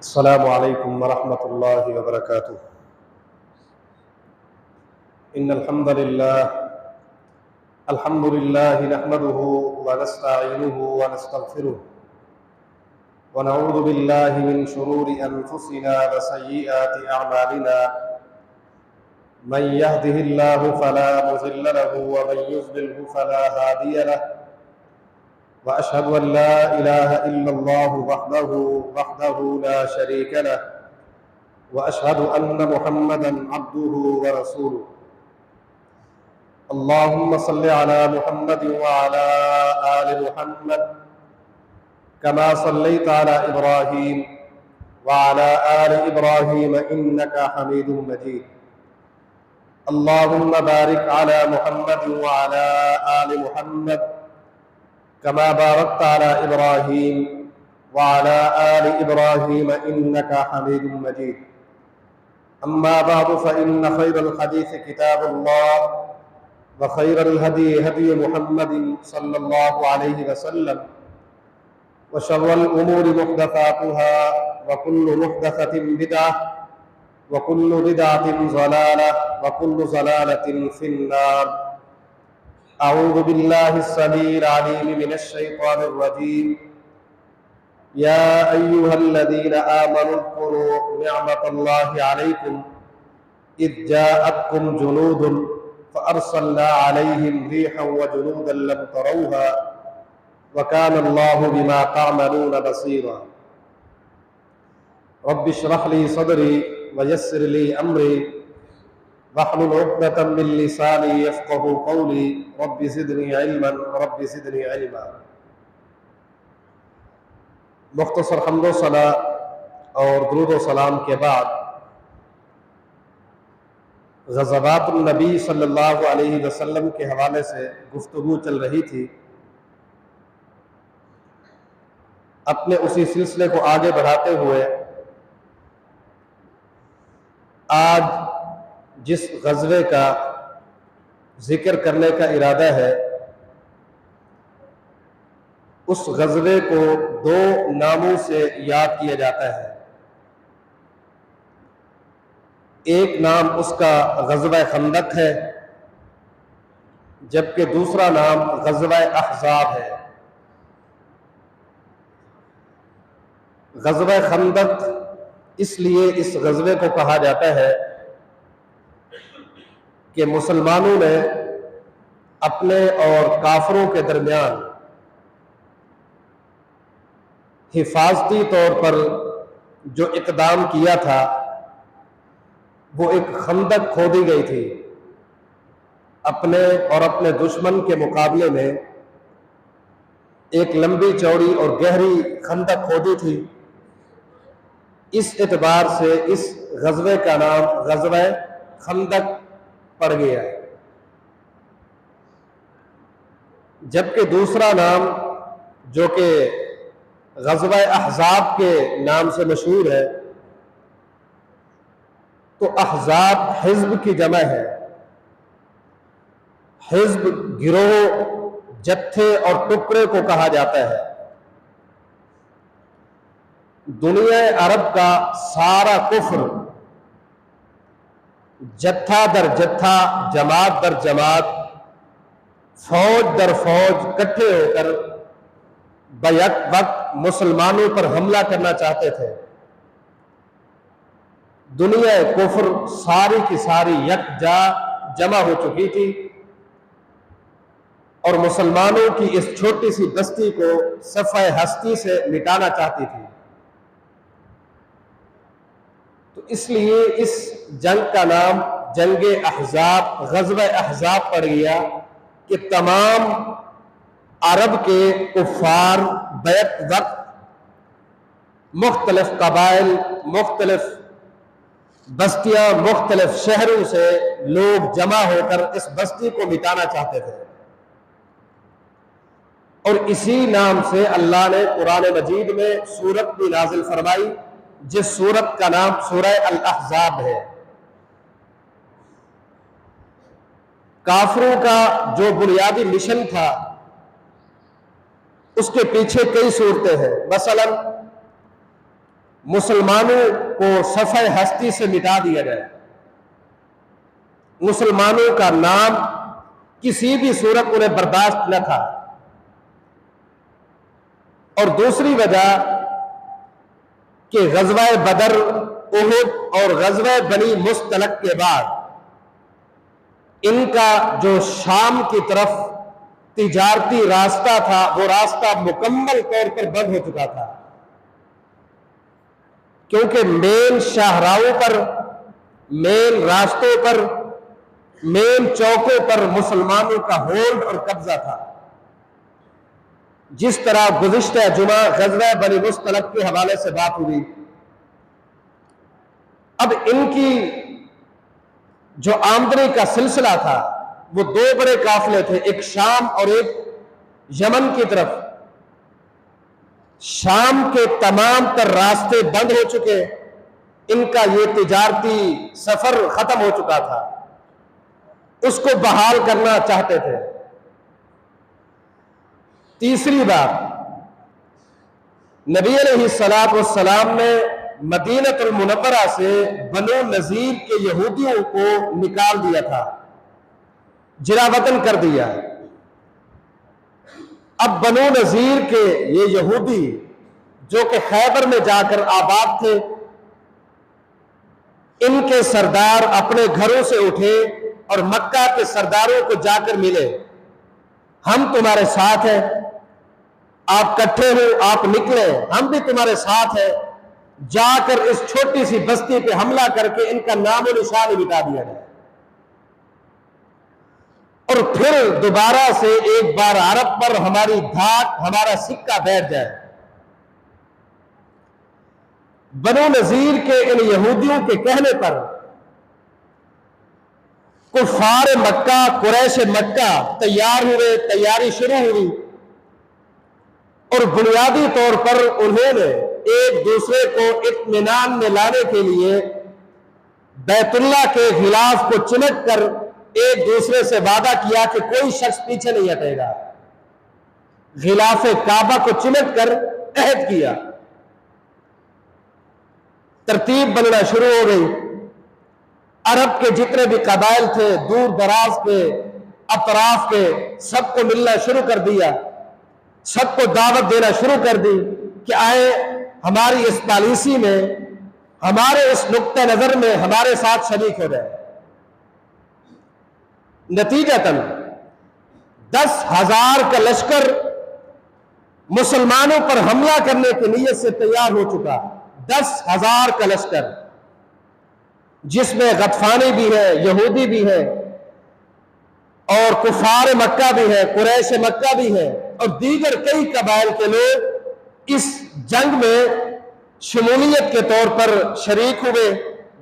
अस्सलामु अलैकुम वरहमतुल्लाहि वबरकातुह। इन्नल हम्दुलिल्लाह नहमदुहु व नस्तईनुहु व नस्तगफिरुह व नऊज़ु बिल्लाहि मिन शुरूरि अनफुसिना व सय्यिआति अअमालिना। मन यहदिहिल्लाहु फला मुज़िल्ल लहु व मन युज़लिल्हु फला हादिय लहु व अशहदु अन ला इलाहा इल्लल्लाहु वहदहु ला शरीका लहु व अशहदु अन्न मुहम्मदन अब्दुहु व रसूलुहु। अल्लाहुम्मा सल्लि अला मुहम्मद व अला आलि मुहम्मद कमा सल्लैता अला इब्राहीम व अला आलि इब्राहीम इन्नका हमीदुम मजीद। अल्लाहुम्मा बारिक अला मुहम्मद व अला आलि मुहम्मद कमा बारकता अला इब्राहीम व अला आलि इब्राहीम इन्नका हमीदुम मजीद। अम्मा बअद फ़इन्न खैरल हदीस किताबुल्लाह व खैरल हदी हदी मुहम्मदिन सल्लल्लाहु अलैहि वसल्लम व शर्रल उमूरि मुहदसातुहा व कुल्लु मुहदसतिन बिदअह व कुल्लु बिदअतिन ज़लालह व कुल्लु ज़लालतिन फिन्नार। अऊज़ु बिल्लाहिस समीइल अलीम मिनश शैतानिर रजीम। या अय्युहल्लज़ीना आमनु उज़्कुरू निअमतल्लाहि अलैकुम इज़ जाअतकुम जुनूदुन फ़अरसलना अलैहिम रिहन व जुनूदन लम तरौहा व काना अल्लाहु बिमा तअमलून बसीरा। रब्बि इश्रह ली सदरी व यस्सिर ली अमरी वहलुल उक़दतम मिन लिसानी यफ़क़हू क़ौली रब्बि ज़िदनी इल्मन रब्बि ज़िदनी इल्मा। मुख्तसर हम्दो सना और दुरूद व सलाम के बाद ग़ज़वातुन नबी सल्लल्लाहु अलैहि वसल्लम के हवाले से गुफ्तगू चल रही थी। अपने उसी सिलसिले को आगे बढ़ाते हुए आज जिस ग़ज़वे का जिक्र करने का इरादा है उस ग़ज़वे को दो नामों से याद किया जाता है। एक नाम उसका ग़ज़वा खंदक है, जबकि दूसरा नाम ग़ज़वा अहज़ाब है। ग़ज़वा खंदक इसलिए इस ग़ज़वे को कहा जाता है कि मुसलमानों ने अपने और काफिरों के दरमियान हिफाजती तौर पर जो इक़दाम किया था वो एक खंदक खोदी गई थी। अपने और अपने दुश्मन के मुकाबले में एक लंबी चौड़ी और गहरी खंदक खोदी थी। इस एतबार से इस ग़ज़वे का नाम ग़ज़वा खंदक पड़ गया है। जबकि दूसरा नाम जो कि ग़ज़वा अहज़ाब के नाम से मशहूर है, तो अहज़ाब हिज़्ब की जमा है। हिज़्ब गिरोह, जत्थे और टुकड़े को कहा जाता है। दुनिया अरब का सारा कुफ्र जत्था दर जत्था, जमात दर जमात, फौज दर फौज इकट्ठे होकर बैक वक्त मुसलमानों पर हमला करना चाहते थे। दुनिया कुफ्र सारी की सारी यकजा जमा हो चुकी थी और मुसलमानों की इस छोटी सी बस्ती को सफ़े हस्ती से मिटाना चाहती थी। तो इसलिए इस जंग का नाम जंगे अहज़ाब, ग़ज़वा अहज़ाब पड़ गया कि तमाम अरब के कुफ़ार बैक वक्त मुख्तलिफ कबाइल, मुख्तलिफ बस्तियां, मुख्तलिफ शहरों से लोग जमा होकर इस बस्ती को मिटाना चाहते थे। और इसी नाम से अल्लाह ने कुरान मजीद में सूरत भी नाजिल फरमाई, जिस सूरत का नाम सूरह अल अहज़ाब है। काफिरों का जो बुनियादी मिशन था उसके पीछे कई सूरतें हैं। मसलन मुसलमानों को सफ़े हस्ती से मिटा दिया जाए, मुसलमानों का नाम किसी भी सूरत उन्हें बर्दाश्त न था। और दूसरी वजह कि ग़ज़वा बदर, उहुद और ग़ज़वा बनी मुस्तलक के बाद इनका जो शाम की तरफ तिजारती रास्ता था, वो रास्ता मुकम्मल तौर पर बंद हो चुका था, क्योंकि मेन शाहराहों पर, मेन रास्तों पर, मेन चौकों पर मुसलमानों का होल्ड और कब्जा था। जिस तरह गुज़िश्ता जुमा ग़ज़वा बनी मुस्तलक के हवाले से बात हुई, अब इनकी जो आमदनी का सिलसिला था वो दो बड़े काफिले थे, एक शाम और एक यमन की तरफ। शाम के तमाम तर रास्ते बंद हो चुके, इनका ये तिजारती सफर खत्म हो चुका था, उसको बहाल करना चाहते थे। तीसरी बात, नबी अलैहिस्सलातु वस्सलाम ने मदीनतुल मुनव्वरा से बनु नज़ीर के यहूदियों को निकाल दिया था, जिरावतन कर दिया। अब बनु नज़ीर के ये यहूदी जो कि खैबर में जाकर आबाद थे, इनके सरदार अपने घरों से उठे और मक्का के सरदारों को जाकर मिले, हम तुम्हारे साथ हैं, आप इकट्ठे हो, आप निकले, हम भी तुम्हारे साथ हैं, जाकर इस छोटी सी बस्ती पे हमला करके इनका नामो निशान मिटा दिया जाए और फिर दोबारा से एक बार अरब पर हमारी धाक, हमारा सिक्का बैठ जाए। बनु नज़ीर के इन यहूदियों के कहने पर कुफार मक्का, कुरैश मक्का तैयार हुए, तैयारी शुरू हुई और बुनियादी तौर पर उन्होंने एक दूसरे को इत्मीनान में लाने के लिए बैतुल्लाह के खिलाफ को चिमट कर एक दूसरे से वादा किया कि कोई शख्स पीछे नहीं हटेगा। गिलाफ काबा को चिमट कर अहद किया, तरतीब बनना शुरू हो गई। अरब के जितने भी कबाइल थे, दूर दराज के, अतराफ के, सबको मिलना शुरू कर दिया, सबको दावत देना शुरू कर दी कि आए हमारी इस पॉलिसी में, हमारे इस नुक्ता नजर में हमारे साथ शरीक हो जाए। नतीजतन 10,000 का लश्कर मुसलमानों पर हमला करने की नीयत से तैयार हो चुका। 10,000 का लश्कर, जिसमें गतफानी भी है, यहूदी भी है और कुफार मक्का भी है, कुरैश मक्का भी है और दीगर कई कबाइल के लोग इस जंग में शमूलियत के तौर पर शरीक हुए।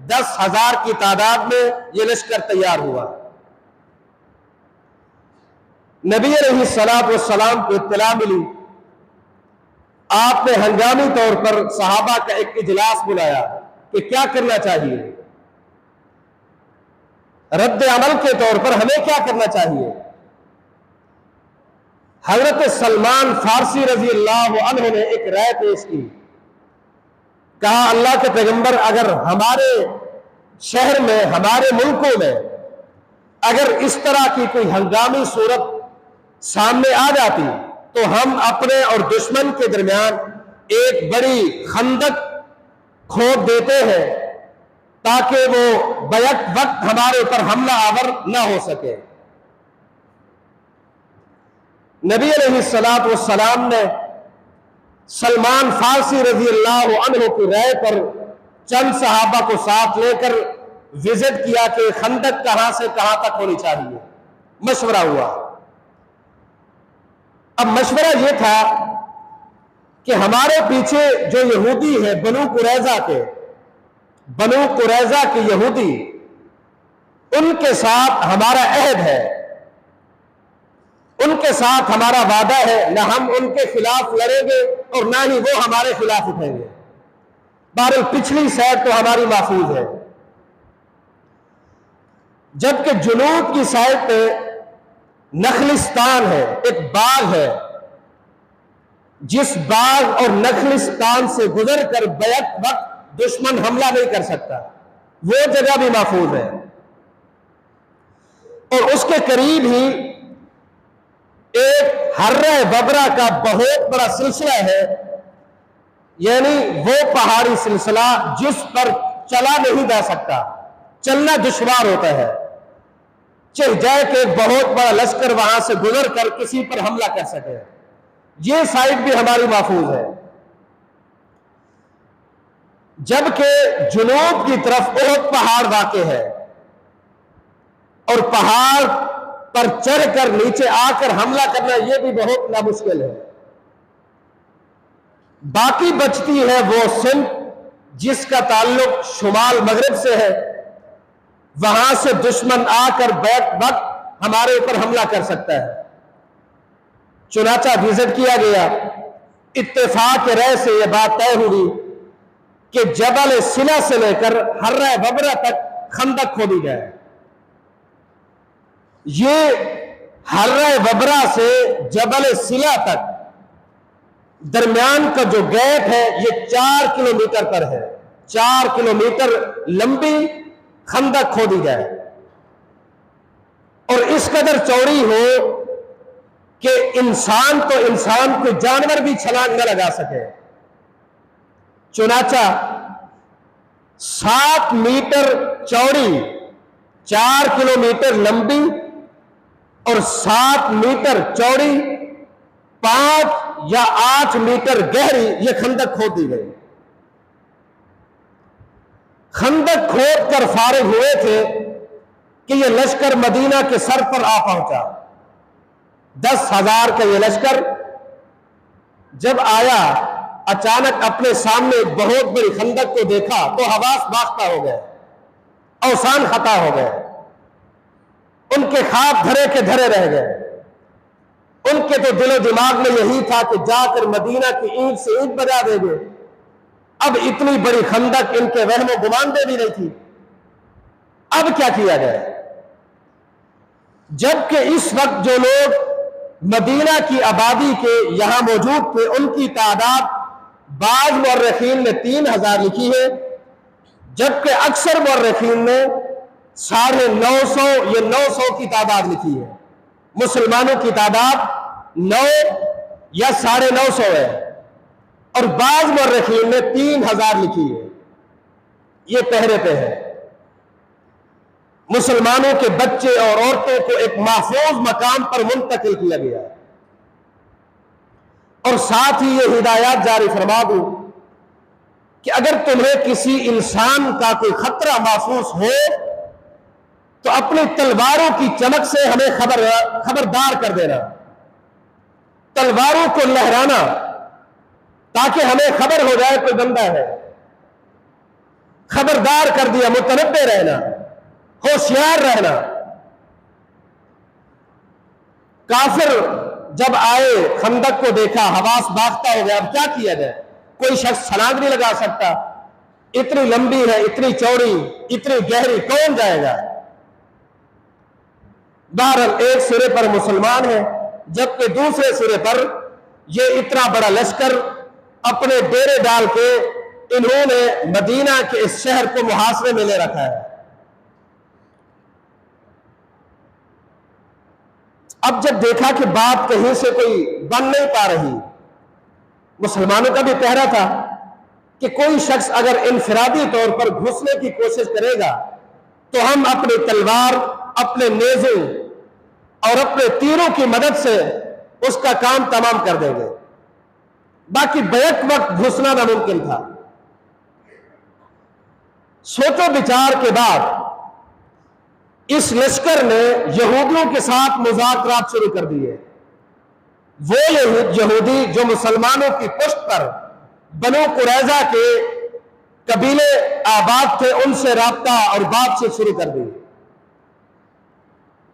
10,000 की तादाद में यह लश्कर तैयार हुआ। नबी अलैहिस्सलातु वस्सलाम को इत्तला मिली, आपने हंगामी तौर पर सहाबा का एक इजलास बुलाया कि क्या करना चाहिए, रद्द अमल के तौर पर हमें क्या करना चाहिए। हजरत सलमान फारसी रजी अल्लाह अन्हु ने एक राय पेश की, कहा अल्लाह के पैगंबर, अगर हमारे शहर में, हमारे मुल्कों में अगर इस तरह की कोई हंगामी सूरत सामने आ जाती तो हम अपने और दुश्मन के दरमियान एक बड़ी खंदक खोद देते हैं ताकि वो बैक वक्त हमारे ऊपर हमला आवर न हो सके। नबी अलैहिस्सलातु वस्सलाम ने सलमान फारसी रजी अल्लाह अन्हु की राय पर चंद सहाबा को साथ लेकर विजिट किया कि खंदक कहां से कहां तक होनी चाहिए। मशवरा हुआ। अब मशवरा यह था कि हमारे पीछे जो यहूदी है बनु कुरैजा के यहूदी, उनके साथ हमारा अहद है, उनके साथ हमारा वादा है, न हम उनके खिलाफ लड़ेंगे और ना ही वो हमारे खिलाफ उठेंगे। बहरहाल पिछली साइड तो हमारी महफूज है, जबकि जुनूब की साइड पे नखलिस्तान है, एक बाग है जिस बाग और नखलिस्तान से गुजर कर बैक वक्त दुश्मन हमला नहीं कर सकता, वो जगह भी महफूज है। और उसके करीब ही एक हर्रा बबरा का बहुत बड़ा सिलसिला है, यानी वो पहाड़ी सिलसिला जिस पर चला नहीं जा सकता, चलना दुश्वार होता है। चाहे जाए कि एक बहुत बड़ा लश्कर वहां से गुजर कर किसी पर हमला कर सके, ये साइड भी हमारी महफूज है। जबकि जुनूब की तरफ ओहद पहाड़ वाक़े है और पहाड़ पर चढ़कर नीचे आकर हमला करना यह भी बहुत नामुश्किल है। बाकी बचती है वो सिंध जिसका ताल्लुक शुमाल मगरिब से है, वहां से दुश्मन आकर बैक वक्त हमारे ऊपर हमला कर सकता है। चुनाचा विजिट किया गया, इत्तेफाक राय से यह बात तय हुई कि जबल सिला से लेकर हर्रा बबरा तक खंदक खोदी जाए। ये हर्रा बबरा से जबल सिला तक दरमियान का जो गैप है ये 4 किलोमीटर पर है। 4 किलोमीटर लंबी खंदक खोदी जाए और इस कदर चौड़ी हो कि इंसान तो इंसान कोई जानवर भी छलांग न लगा सके। चुनाचा 7 मीटर चौड़ी, 4 किलोमीटर लंबी और 7 मीटर चौड़ी, 5 या 8 मीटर गहरी यह खंदक खोद दी गई। खंदक खोद कर फारिग हुए थे कि यह लश्कर मदीना के सर पर आ पहुंचा। 10,000 का यह लश्कर जब आया, अचानक अपने सामने एक बहुत बड़ी खंदक को देखा तो हवास बाख्ता हो गए, अवसान खता हो गए। उनके ख्वाब धरे के धरे रह गए। उनके तो दिलो दिमाग में यही था कि जाकर मदीना की ईंट से ईंट बजा देंगे। अब इतनी बड़ी खंदक इनके वहमो गुमान में भी नहीं थी। अब क्या किया जाए? जबकि इस वक्त जो लोग मदीना की आबादी के यहां मौजूद थे उनकी तादाद बाज मुर्रिखीन ने 3,000 लिखी है, जबकि अक्सर मुर्रिखीन ने 950 या 900 की तादाद लिखी है। मुसलमानों की तादाद 9 या 950 है और बाज मुर्रिखीन ने 3,000 लिखी है। ये पहरे पे है। मुसलमानों के बच्चे और औरतों को एक महफूज मकाम पर मुंतकिल किया गया और साथ ही ये हिदायत जारी फरमा दूं कि अगर तुम्हें किसी इंसान का कोई खतरा महसूस हो तो अपनी तलवारों की चमक से हमें खबरदार कर देना, तलवारों को लहराना ताकि हमें खबर हो जाए कोई बंदा है। खबरदार कर दिया, मुतनब्बे रहना, होशियार रहना। काफिर जब आए, खंदक को देखा, हवास बाख्ता हो गया। अब क्या किया जाए? कोई शख्स छलांग नहीं लगा सकता, इतनी लंबी है, इतनी चौड़ी, इतनी गहरी, कौन जाएगा? बहरहाल एक सिरे पर मुसलमान है, जबकि दूसरे सिरे पर यह इतना बड़ा लश्कर अपने डेरे डाल के इन्होंने मदीना के इस शहर को मुहासरे में ले रखा है। अब जब देखा कि बात कहीं से कोई बन नहीं पा रही, मुसलमानों का भी पहरा था कि कोई शख्स अगर इनफरादी तौर पर घुसने की कोशिश करेगा तो हम अपनी तलवार, अपने नेज़े और अपने तीरों की मदद से उसका काम तमाम कर देंगे। बाकी बैक वक्त घुसना नामुमकिन था। सोचो विचार के बाद इस लश्कर ने यहूदियों के साथ मुज़ाकरात शुरू कर दिए। वो यहूदी जो मुसलमानों की पुष्ट पर बनो कुरैज़ा के कबीले आबाद थे, उनसे राब्ता और बातचीत शुरू कर दी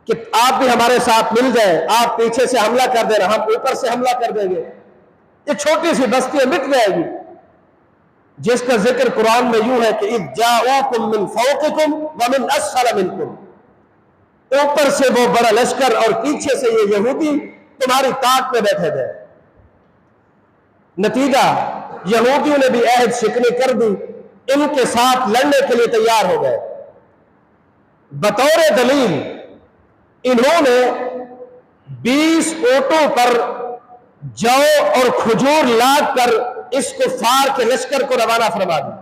कि आप भी हमारे साथ मिल जाए, आप पीछे से हमला कर देना, हम ऊपर से हमला कर देंगे। ये छोटी सी बस्ती मिट जाएगी, जिसका जिक्र कुरान में यूं है कि इज़ जाऊकुम मिन फौकिकुम व मिन अस्फल मिनकुम, ऊपर से वो बड़ा लश्कर और पीछे से ये यहूदी तुम्हारी ताक में बैठे थे। नतीजा यहूदियों ने भी अहद शिकनी कर दी, इनके साथ लड़ने के लिए तैयार हो गए। बतौर दलील इन्होंने 20 ऊंटों पर जौ और खजूर लाद कर इस कुफार के लश्कर को रवाना फरमा दी।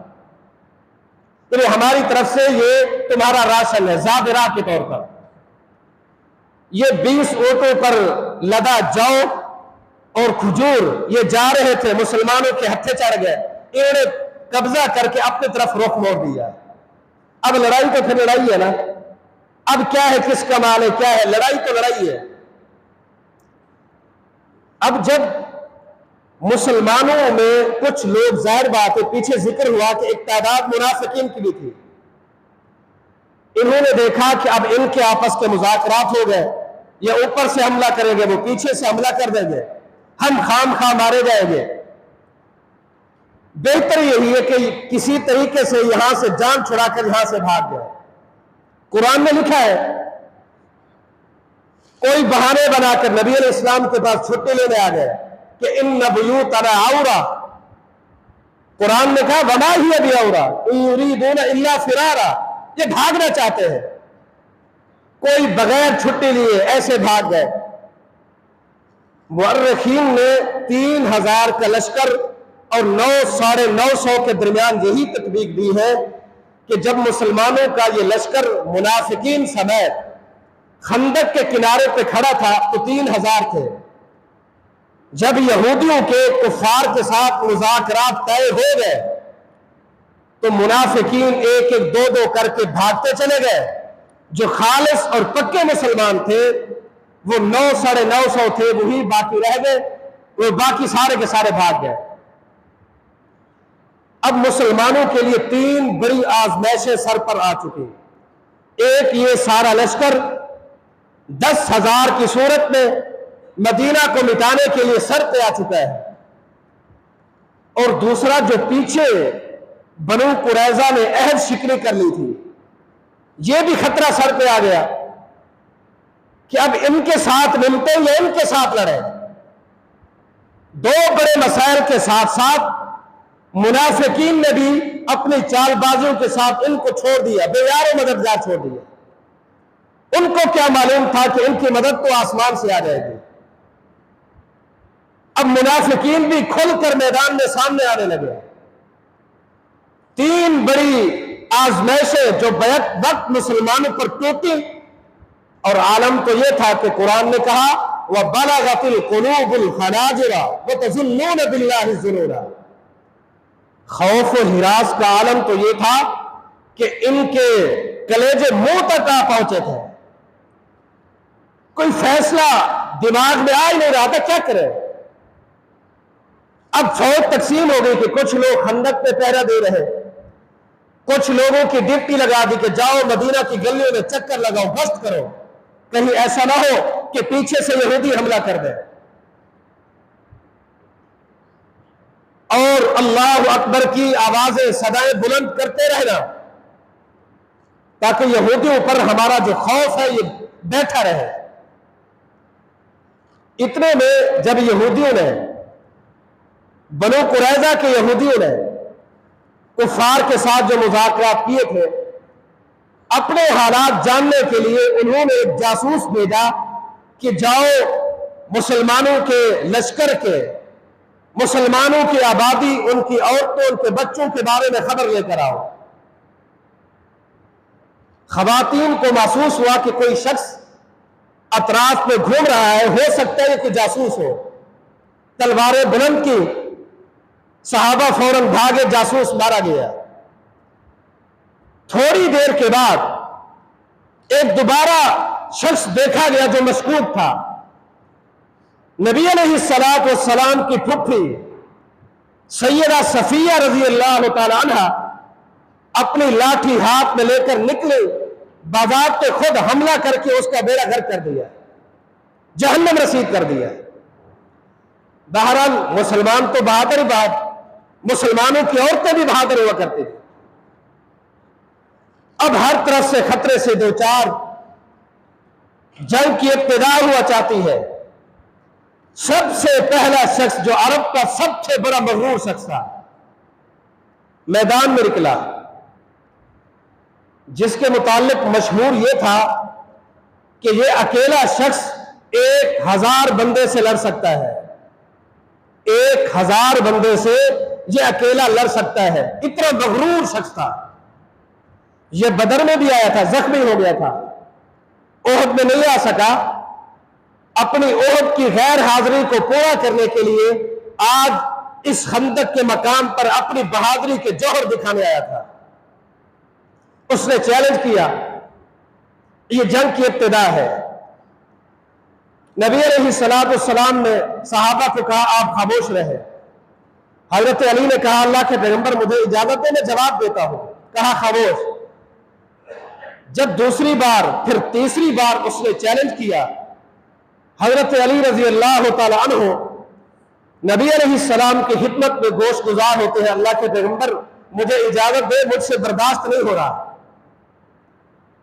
तो हमारी तरफ से ये तुम्हारा राशन है, ज़ाबिरा के तौर पर। ये 20 ऊंटों पर लदा जौ और खजूर ये जा रहे थे, मुसलमानों के हत्थे चढ़ गए, इन्होंने कब्जा करके अपनी तरफ रुख मोड़ दिया। अब लड़ाई तो फिर लड़ाई है ना, अब क्या है, किसका माल है, क्या है, लड़ाई तो लड़ाई है। अब जब मुसलमानों में कुछ लोग, जाहिर बात है पीछे जिक्र हुआ कि एक तादाद मुनाफिकीन की भी थी, इन्होंने देखा कि अब इनके आपस के मुज़ाकरात हो गए, ये ऊपर से हमला करेंगे, वो पीछे से हमला कर देंगे, हम खाम खा मारे जाएंगे। बेहतर यही है कि किसी तरीके से यहां से जान छुड़ाकर यहां से भाग जाए। कुरान में लिखा है कोई बहाने बनाकर नबी अलैहिस्सलाम के पास छुट्टी लेने आ गए कि इन बुयूतना औरा, कुरान ने कहा वमा हिया बिऔरा युरीदूना इल्ला फिरारा, ये भागना चाहते हैं। कोई बगैर छुट्टी लिए ऐसे भाग गए। मुअर्रिखीन ने 3000 का लश्कर और 900-950 के दरमियान यही तकबीर दी है कि जब मुसलमानों का ये लश्कर मुनाफिकीन समेत खंदक के किनारे पे खड़ा था तो 3000 थे। जब यहूदियों के कुफार के साथ मुज़ाकरात तय हो गए तो मुनाफिकीन एक एक दो दो करके भागते चले गए। जो खालिस और पक्के मुसलमान थे वो 900-950 थे, वही बाकी रह गए, वो बाकी सारे के सारे भाग गए। अब मुसलमानों के लिए 3 बड़ी आजमाइशें सर पर आ चुकी। एक, ये सारा लश्कर 10,000 की सूरत में मदीना को मिटाने के लिए सर पे आ चुका है, और दूसरा जो पीछे बनु कुरैजा ने अहद शिकनी कर ली थी, यह भी खतरा सर पे आ गया कि अब इनके साथ मिलते या इनके साथ लड़े। 2 बड़े मसाइल के साथ साथ मुनाफिकीन ने भी अपनी चालबाजियों के साथ इनको छोड़ दिया, बेयारो मददगार छोड़ दिया। उनको क्या मालूम था कि इनकी मदद तो आसमान से आ जाएगी। अब मुनाफिकीन भी खुलकर मैदान में सामने आने लगे। 3 बड़ी आजमाइशें जो बैक वक्त मुसलमानों पर टूटी, और आलम तो यह था कि कुरान ने कहा वह बलगतिल कुलूबुल हनाजिरा व तज़ुन्नून बिल्लाहि ज़ुनूना। खौफ और हिरास का आलम तो यह था कि इनके कलेजे मुंह तक आ पहुंचे थे। कोई फैसला दिमाग में आ ही नहीं रहा था, क्या करें। अब फौज तकसीम हो गई कि कुछ लोग खंदक पे पहरा दे रहे, कुछ लोगों की ड्यूटी लगा दी कि जाओ मदीना की गलियों में चक्कर लगाओ, गश्त करो, कहीं ऐसा ना हो कि पीछे से यहूदी हमला कर दे। और अल्लाह अकबर की आवाजें सदाएं बुलंद करते रहना ताकि यहूदियों पर हमारा जो खौफ है ये बैठा रहे। इतने में जब यहूदियों ने, बनु कुरैजा के यहूदियों ने कुफार के साथ जो मुज़ाकरात किए थे, अपने हालात जानने के लिए उन्होंने एक जासूस भेजा कि जाओ मुसलमानों के लश्कर के, मुसलमानों की आबादी, उनकी औरतों, उनके बच्चों के बारे में खबर लेकर आओ। खवातीन को महसूस हुआ कि कोई शख्स अतराफ में घूम रहा है, हो सकता है कि जासूस हो। तलवारें बुलंद की, सहाबा फौरन भागे, जासूस मारा गया। थोड़ी देर के बाद एक दोबारा शख्स देखा गया जो मशकूक था। नबी अलैहिस्सलातु वस्सलाम की फुफ्फी सैयदा सफिया रज़ी अल्लाह तआला अन्हा अपनी लाठी हाथ में लेकर निकले, बाजार पे खुद हमला करके उसका बेड़ा गर्क कर दिया, जहन्नम रसीद कर दिया। बहरहाल मुसलमान तो बहादुर ही बात, मुसलमानों की औरतें भी बहादुर हुआ करती थी। अब हर तरफ से खतरे से दो चार, जंग की इब्तिदा हुआ चाहती है। सबसे पहला शख्स जो अरब का सबसे बड़ा मगरूर शख्स था, मैदान में निकला, जिसके मुतालिक मशहूर यह था कि यह अकेला शख्स 1000 बंदे से लड़ सकता है। 1000 बंदे से यह अकेला लड़ सकता है, इतना मगरूर शख्स था। यह बदर में भी आया था, जख्मी हो गया था, ओहद में नहीं आ सका। अपनी ओहद की गैर हाजिरी को पूरा करने के लिए आज इस खंदक के मकाम पर अपनी बहादुरी के जौहर दिखाने आया था। उसने चैलेंज किया, यह जंग की इब्तिदा है। नबी अलैहिस्सलाम ने सहाबा को कहा, आप खामोश रहे। हजरत अली ने कहा, अल्लाह के पैगंबर मुझे इजाजत दे, मैं जवाब देता हूं। कहा खामोश। जब दूसरी बार फिर तीसरी बार उसने चैलेंज किया, हजरत अली रजी अल्लाह तआला अन्हु नबी अलैहिस्सलाम की खिदमत में गोश गुजार होते हैं, अल्लाह के पैगंबर मुझे इजाजत दे, मुझसे बर्दाश्त नहीं हो रहा।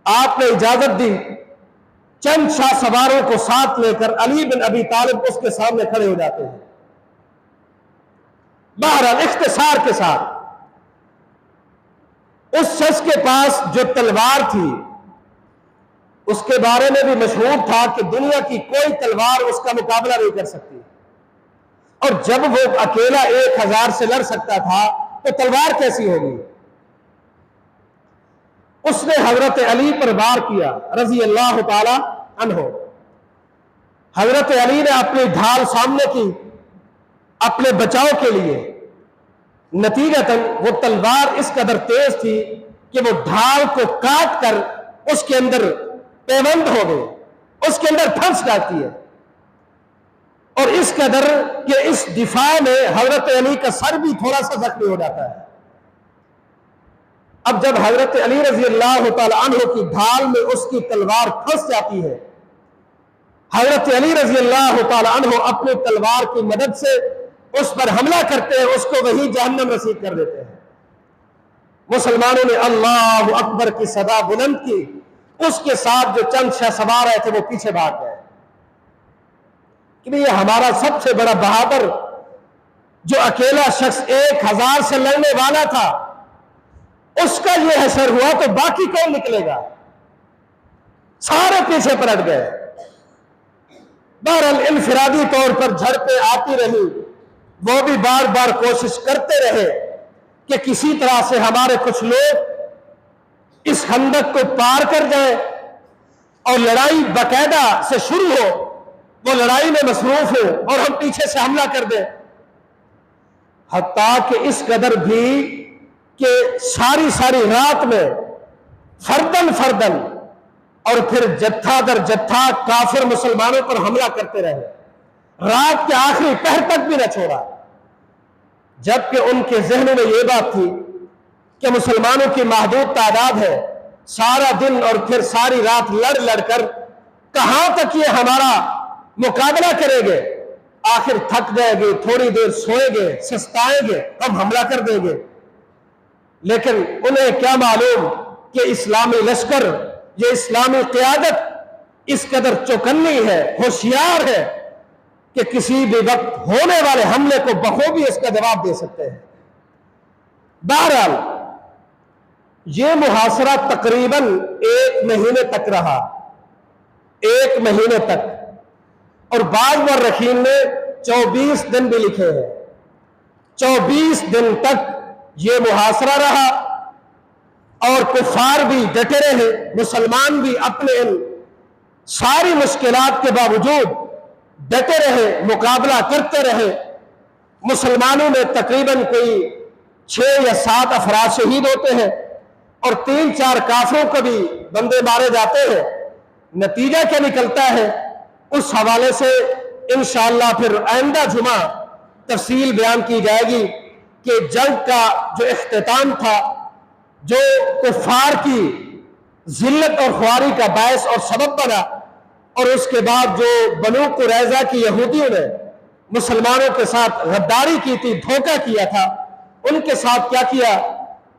आपने इजाजत दी। चंद शाह सवारों को साथ लेकर अली बिन अबी तालिब उसके सामने खड़े हो जाते हैं। बहरहाल इख्तिसार के साथ, उस शख्स के पास जो तलवार थी उसके बारे में भी मशहूर था कि दुनिया की कोई तलवार उसका मुकाबला नहीं कर सकती। और जब वो अकेला 1000 से लड़ सकता था तो तलवार कैसी होगी। उसने हजरत अली पर वार किया रजी अल्लाह ताला अन्हो। हजरत अली ने अपनी ढाल सामने की अपने बचाव के लिए। नतीजतन वो तलवार इस कदर तेज थी कि वो ढाल को काट कर उसके अंदर पेवंद हो गई, उसके अंदर फंस जाती है। और इस कदर कि इस दिफा में हजरत अली का सर भी थोड़ा सा जख्मी हो जाता है। अब जब हजरत अली रजी अल्लाह तआला अन्हु की ढाल में उसकी तलवार फंस जाती है, हजरत अली रजी अल्लाह तआला अन्हु अपनी तलवार की मदद से उस पर हमला करते हैं, उसको वही जहन्नम नसीब कर देते हैं। मुसलमानों ने अल्लाह अकबर की सदा बुलंद की। उसके साथ जो चंद शाह सवार आए थे वो पीछे भाग गए कि ये हमारा सबसे बड़ा बहादुर जो अकेला शख्स 1000 से लड़ने वाला था, उसका ये असर हुआ तो बाकी कौन निकलेगा। सारे पीछे पलट गए। बहरहाल इनफिरादी तौर पर झड़पें आती रही, वो भी बार बार कोशिश करते रहे कि किसी तरह से हमारे कुछ लोग इस खंदक को पार कर जाए और लड़ाई बाकायदा से शुरू हो, वो लड़ाई में मसरूफ हो और हम पीछे से हमला कर दें। हत्ता कि इस कदर भी कि सारी सारी रात में फर्दन फर्दन और फिर जत्था दर जत्था काफिर मुसलमानों पर हमला करते रहे। रात के आखिरी पहर तक भी न छोड़ा, जबकि उनके जहनों में यह बात थी कि मुसलमानों की महदूद तादाद है। सारा दिन और फिर सारी रात लड़ लड़कर कहां तक ये हमारा मुकाबला करेंगे। आखिर थक जाएंगे, थोड़ी देर सोएंगे, सस्ताएंगे, हम हमला कर देंगे। लेकिन उन्हें क्या मालूम कि इस्लामी लश्कर, ये इस्लामी क़यादत इस कदर चौकन्नी है, होशियार है कि किसी भी वक्त होने वाले हमले को बखूबी इसका जवाब दे सकते हैं। बहरहाल ये मुहासरा तकरीबन 1 महीने तक रहा, 1 महीने तक। और बाज़ मुर्रिखीन ने 24 दिन भी लिखे हैं। 24 दिन तक ये मुहासरा रहा और कुफार भी डटे रहे, मुसलमान भी अपने इन सारी मुश्किलात के बावजूद डटे रहे, मुकाबला करते रहे। मुसलमानों में तकरीबन कोई 6 या 7 अफराद शहीद होते हैं और 3-4 काफिरों को भी बंदे मारे जाते हैं। नतीजा क्या निकलता है उस हवाले से इंशाअल्लाह फिर आइंदा जुमा तफसील बयान की जाएगी कि जंग का जो इख्तिताम था, जो कुफार की जिल्लत और ख्वारी का बायस और सबब बना, और उसके बाद जो बनु कुरैज़ा की यहूदियों ने मुसलमानों के साथ गद्दारी की थी, धोखा किया था, उनके साथ क्या किया,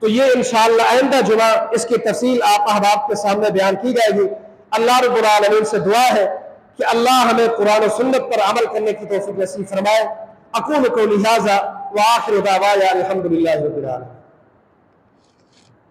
तो ये इंशाअल्लाह आइंदा जुमा इसकी तफसील आप अहबाब के सामने बयान की जाएगी। अल्लाह रब्बुल आलमीन से दुआ है कि अल्लाह हमें कुरान और सुन्नत पर अमल करने की तौफीक नसीब फरमाए। अकूल कौली हाज़ा व आखिरु दावाया अल्हम्दुलिल्लाहि रब्बिल आलमीन।